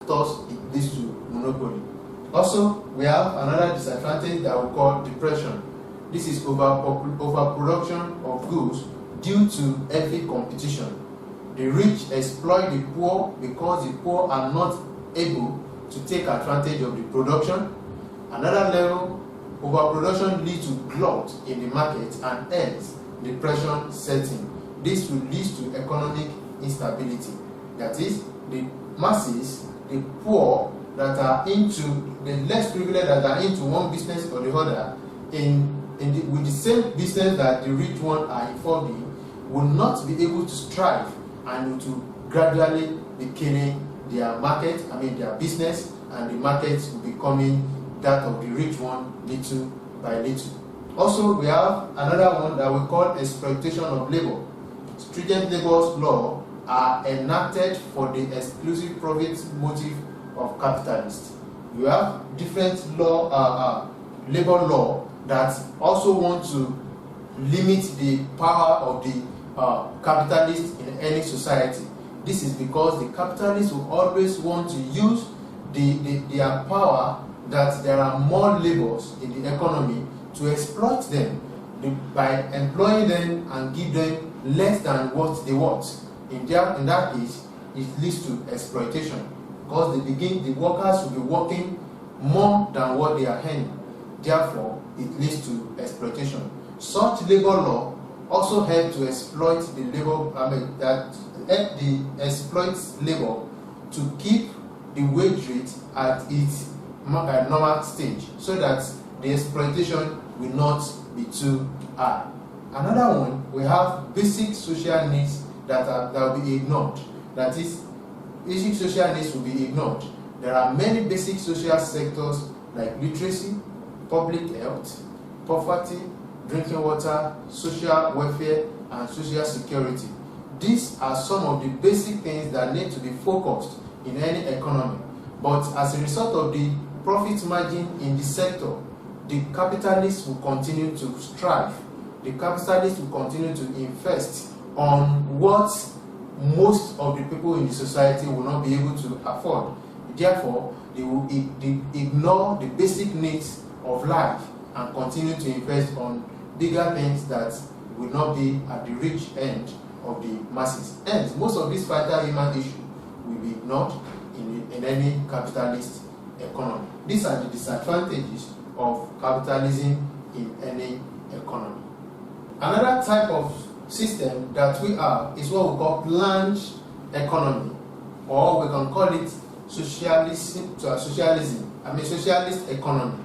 thus it leads to monopoly. Also, we have another disadvantage that we call depression. This is overproduction of goods due to heavy competition. The rich exploit the poor because the poor are not able to take advantage of the production. Another level, overproduction leads to glut in the market and hence depression setting. This will lead to economic instability. That is, the masses, the poor that are into, the less privileged that are into one business or the other, with the same business that the rich ones are involved in, will not be able to strive and to gradually be killing their market, their business, and the market will be becoming that of the rich one little by little. Also, we have another one that we call exploitation of labor. Stringent labor laws are enacted for the exclusive profit motive of capitalists. You have different labor law that also want to limit the power of the capitalists in any society. This is because the capitalists will always want to use their power, that there are more laborers in the economy, to exploit them by employing them and give them less than what they want. In that case, it leads to exploitation, because the workers will be working more than what they are earning. Therefore, it leads to exploitation. Such labor law also help to exploit the labor, exploits labor to keep the wage rate at its normal stage, so that the exploitation will not be too high. Another one, we have basic social needs that will be ignored. That is, basic social needs will be ignored. There are many basic social sectors like literacy, public health, poverty, drinking water, social welfare, and social security. These are some of the basic things that need to be focused in any economy. But as a result of the profit margin in the sector, the capitalists will continue to strive. The capitalists will continue to invest on what most of the people in the society will not be able to afford. Therefore, they will ignore the basic needs of life and continue to invest on bigger things that will not be at the rich end of the masses. Hence, most of these vital human issues will be ignored in any capitalist economy. These are the disadvantages of capitalism in any economy. Another type of system that we have is what we call planned economy, or we can call it socialist economy.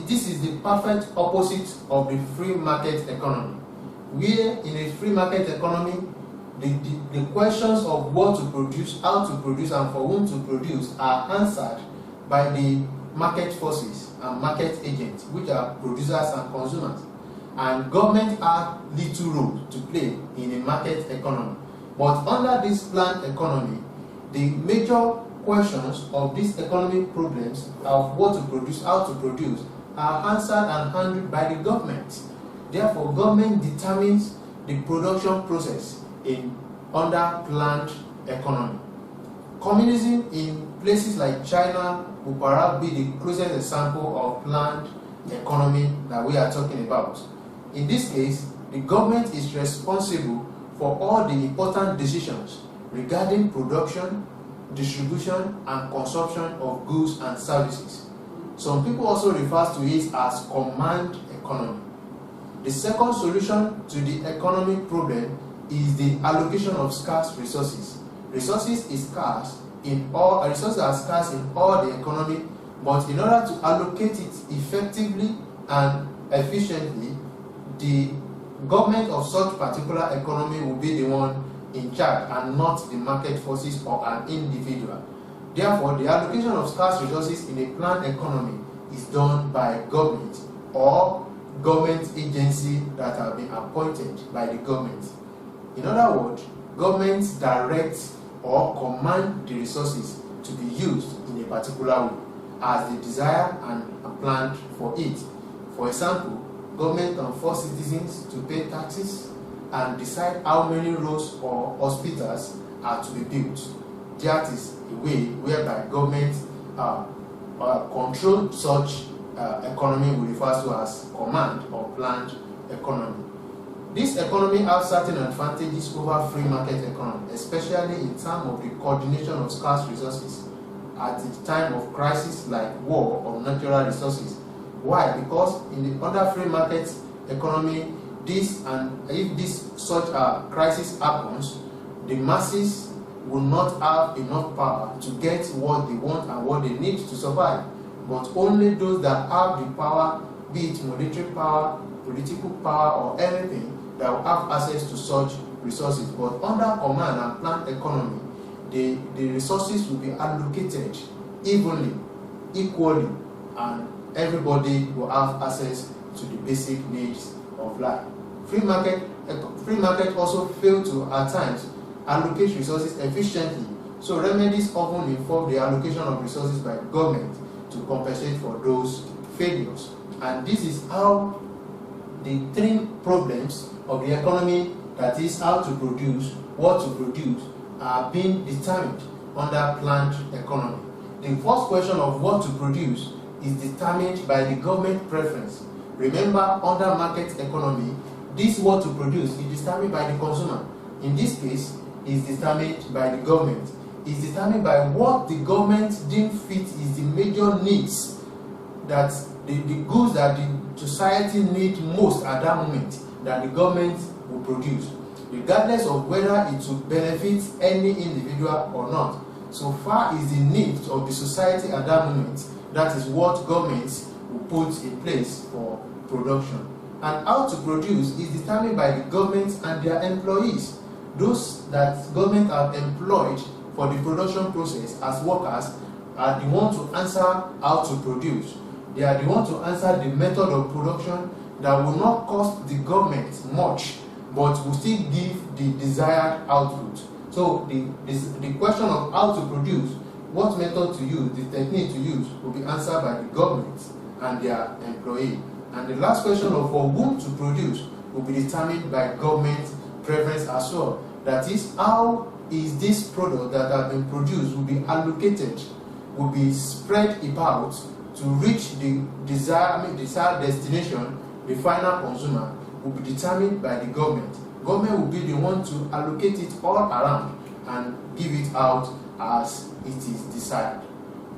This is the perfect opposite of the free market economy, where in a free market economy, the questions of what to produce, how to produce, and for whom to produce are answered by the market forces and market agents, which are producers and consumers. And government have little role to play in a market economy. But under this planned economy, the major questions of these economic problems of what to produce, how to produce, are answered and handled by the government. Therefore, government determines the production process under planned economy. Communism in places like China will perhaps be the closest example of planned economy that we are talking about. In this case, the government is responsible for all the important decisions regarding production, distribution, and consumption of goods and services. Some people also refer to it as command economy. The second solution to the economic problem is the allocation of scarce resources. Resources are scarce in all the economy, but in order to allocate it effectively and efficiently, the government of such particular economy will be the one in charge and not the market forces or an individual. Therefore, the allocation of scarce resources in a planned economy is done by government or government agency that have been appointed by the government. In other words, governments direct or command the resources to be used in a particular way as they desire and are planned for it. For example, government can force citizens to pay taxes and decide how many roads or hospitals are to be built. that is a way whereby government control such economy we refer to as command or planned economy. This economy has certain advantages over free market economy, especially in terms of the coordination of scarce resources at a time of crisis like war or natural resources. Why? Because in the under free market economy, if this such a crisis happens, the masses will not have enough power to get what they want and what they need to survive, but only those that have the power, be it monetary power, political power, or anything, that will have access to such resources. But under command and planned economy, the resources will be allocated evenly, equally, and everybody will have access to the basic needs of life. Free market also fail to, at times, allocate resources efficiently. So remedies often involve the allocation of resources by government to compensate for those failures. And this is how the three problems of the economy, that is how to produce, what to produce, are being determined under planned economy. The first question of what to produce is determined by the government preference. Remember, under market economy, this what to produce is determined by the consumer. In this case, is determined by the government. Is determined by what the government deems fit is the major needs, that the goods that the society needs most at that moment, that the government will produce, regardless of whether it will benefit any individual or not. So far is the needs of the society at that moment, that is what governments will put in place for production. And how to produce is determined by the government and their employees. Those that government have employed for the production process as workers are the ones to answer how to produce. They are the ones to answer the method of production that will not cost the government much, but will still give the desired output. So the question of how to produce, what method to use, the technique to use, will be answered by the government and their employee. And the last question of for whom to produce will be determined by government preference as well. That is, how is this product that has been produced will be allocated, will be spread about to reach the desired destination, the final consumer, will be determined by the government. Government will be the one to allocate it all around and give it out as it is desired.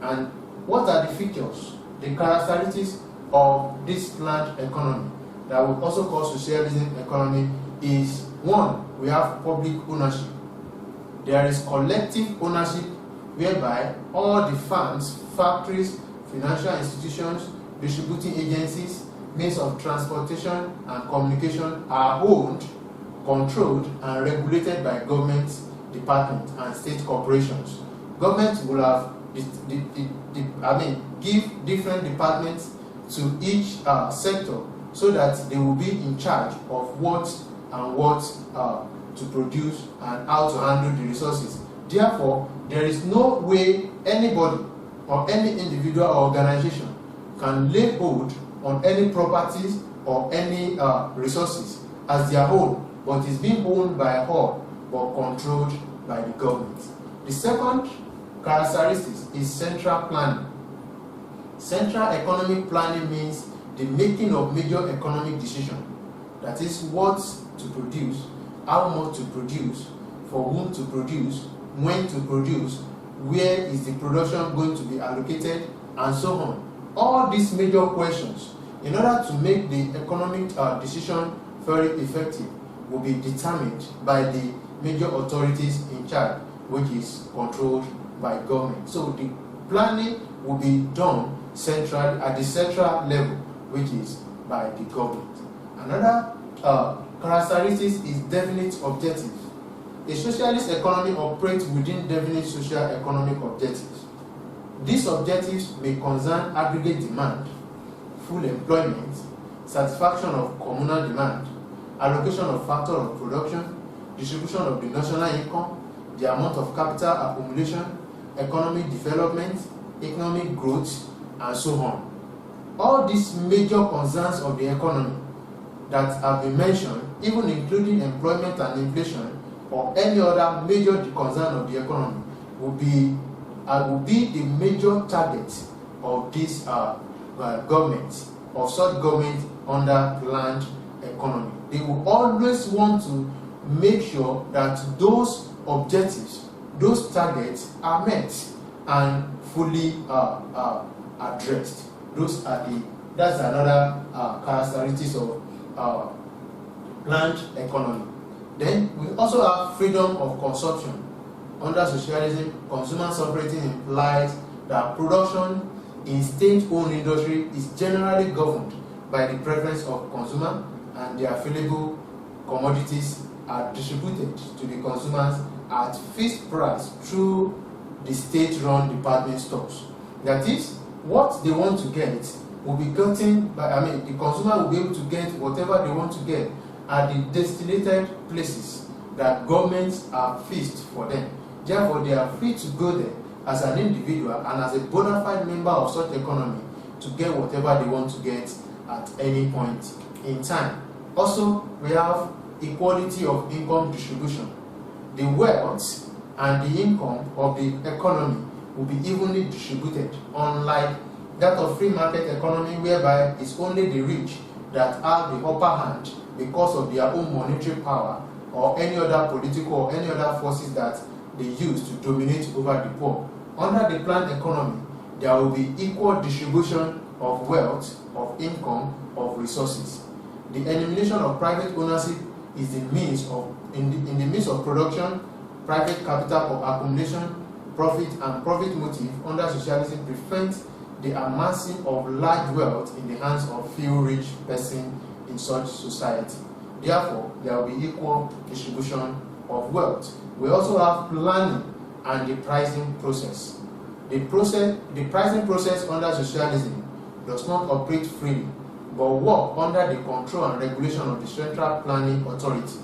And what are the features, the characteristics of this planned economy that will also call socialism economy is: one, we have public ownership. There is collective ownership whereby all the firms, factories, financial institutions, distributing agencies, means of transportation and communication are owned, controlled, and regulated by government departments and state corporations. Government will have give different departments to each sector, so that they will be in charge of what to produce and how to handle the resources. Therefore, there is no way anybody or any individual or organization can lay hold on any properties or any resources as their own, but is being owned by all but controlled by the government. The second characteristic is central planning. Central economic planning means the making of major economic decisions. That is, what to produce, how much to produce, for whom to produce, when to produce, where is the production going to be allocated, and so on. All these major questions, in order to make the economic decision very effective, will be determined by the major authorities in charge, which is controlled by government. So the planning will be done centrally at the central level, which is by the government. Another characteristic is definite objectives. A socialist economy operates within definite social economic objectives. These objectives may concern aggregate demand, full employment, satisfaction of communal demand, allocation of factor of production, distribution of the national income, the amount of capital accumulation, economic development, economic growth, and so on. All these major concerns of the economy that have been mentioned, even including employment and inflation, or any other major concern of the economy, will be the major target of this government, of such government under planned economy. They will always want to make sure that those objectives, those targets are met and fully addressed. That's another characteristics of planned economy. Then we also have freedom of consumption. Under socialism, consumer sovereignty implies that production in state-owned industry is generally governed by the preference of consumer, and the available commodities are distributed to the consumers at fixed price through the state-run department stores. That is, what they want to get will be gotten by, the consumer will be able to get whatever they want to get at the designated places that governments are fixed for them. Therefore, they are free to go there as an individual and as a bona fide member of such economy to get whatever they want to get at any point in time. Also, we have equality of income distribution. The wealth and the income of the economy will be evenly distributed, unlike that of free market economy, whereby it's only the rich that have the upper hand because of their own monetary power or any other political or any other forces that they use to dominate over the poor. Under the planned economy, there will be equal distribution of wealth, of income, of resources. The elimination of private ownership is the means of, in the midst of production, private capital of accumulation, profit and profit motive under socialism prevents the amassing of large wealth in the hands of few rich persons in such society. Therefore, there will be equal distribution of wealth. We also have planning and the pricing process. The pricing process under socialism does not operate freely, but work under the control and regulation of the Central Planning Authority.